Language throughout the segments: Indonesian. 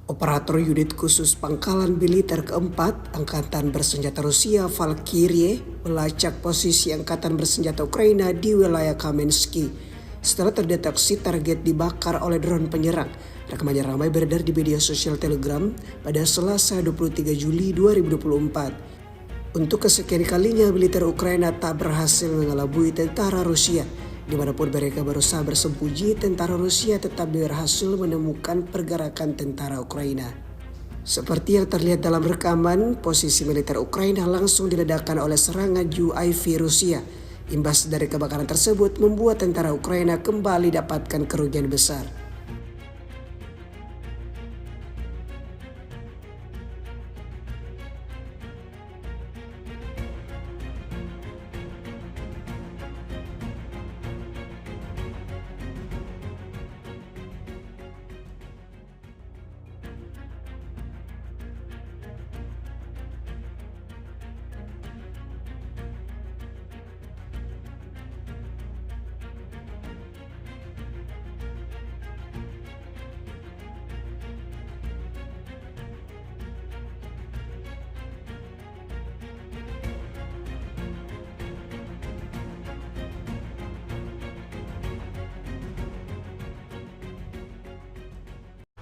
Operator unit khusus Pangkalan Militer keempat Angkatan Bersenjata Rusia Valkyrie melacak posisi Angkatan Bersenjata Ukraina di wilayah Kamenski setelah terdeteksi target dibakar oleh drone penyerang. Rekamannya ramai beredar di media sosial Telegram pada Selasa 23 Juli 2024. Untuk kesekian kalinya militer Ukraina tak berhasil mengelabui tentara Rusia. Dimanapun mereka berusaha bersembunyi, tentara Rusia tetap berhasil menemukan pergerakan tentara Ukraina. Seperti yang terlihat dalam rekaman, posisi militer Ukraina langsung diledakkan oleh serangan UAV Rusia. Imbas dari kebakaran tersebut membuat tentara Ukraina kembali dapatkan kerugian besar.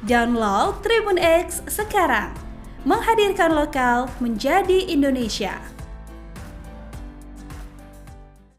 Download Tribun X sekarang, menghadirkan lokal menjadi Indonesia.